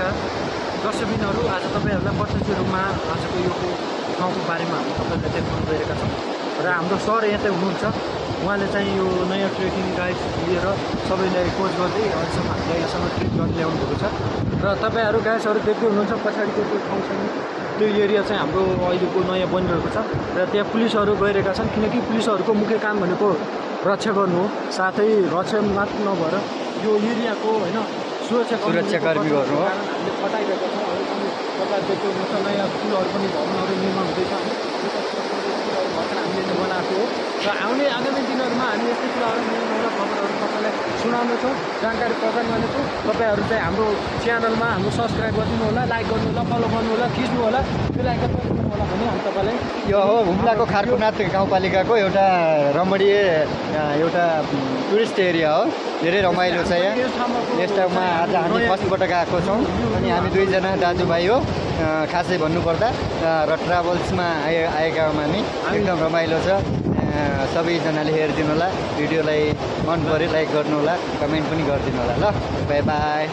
भएका दर्शकबिनहरू आज तपाईँहरूलाई प्रत्यक्ष रूपमा आजको यो ठाउँको बारेमा हामी तपाईँलाई देखाउन गइरहेका छौँ र हाम्रो सर यतै हुनुहुन्छ। उहाँले चाहिँ यो नयाँ ट्रेकिङ गाइड लिएर सबैलाई कोच गर्दै अहिलेसम्म हामीलाई यहाँसम्म ट्रेक गर्न ल्याउनु भएको छ र तपाईँहरू गाइड्सहरू देख्दै हुनुहुन्छ पछाडिको त्यो ठाउँ छ नि त्यो एरिया चाहिँ हाम्रो अहिलेको नयाँ बनिरहेको छ र त्यहाँ पुलिसहरू गइरहेका छन् किनकि पुलिसहरूको मुख्य काम भनेको रक्षा गर्नु हो, साथै रक्षा मात्र नभएर यो एरियाको होइन सुरक्षाकर्मी गर्नु हो। हामीले खटाइरहेका छौँ। अहिले पनि तपाईँ देख्दै हुनुहुन्छ नयाँ पुलहरू पनि भवनहरू निर्माण हुँदैछ। हामीले बनाएको हो र आउने आगामी दिनहरूमा हामी यस्तै कुराहरू निर्माण खबरहरू तपाईँलाई सुनाउनेछौँ, जानकारी प्रदान गर्नेछौँ। तपाईँहरू चाहिँ हाम्रो च्यानलमा हाम्रो सब्सक्राइब गरिदिनु होला, लाइक गर्नु होला, फलो गर्नु होला, खिच्नु होला, त्यो लाइक गरिदिनु होला भने हामी तपाईँलाई यो हो हुम्लाको खारकुनाथ गाउँपालिकाको एउटा रमणीय एउटा टुरिस्ट एरिया हो। धेरै रमाइलो छ यहाँ। यस ठाउँमा आज हामी फर्स्टपटक आएको छौँ अनि हामी दुईजना दाजुभाइ हो। खासै भन्नुपर्दा र ट्राभल्समा आएका हौँ हामी। एकदम रमाइलो छ। सबैजनाले हेरिदिनु होला, भिडियोलाई मन पऱ्यो लाइक गर्नु होला, कमेन्ट पनि गरिदिनु होला। ल बाई बाई।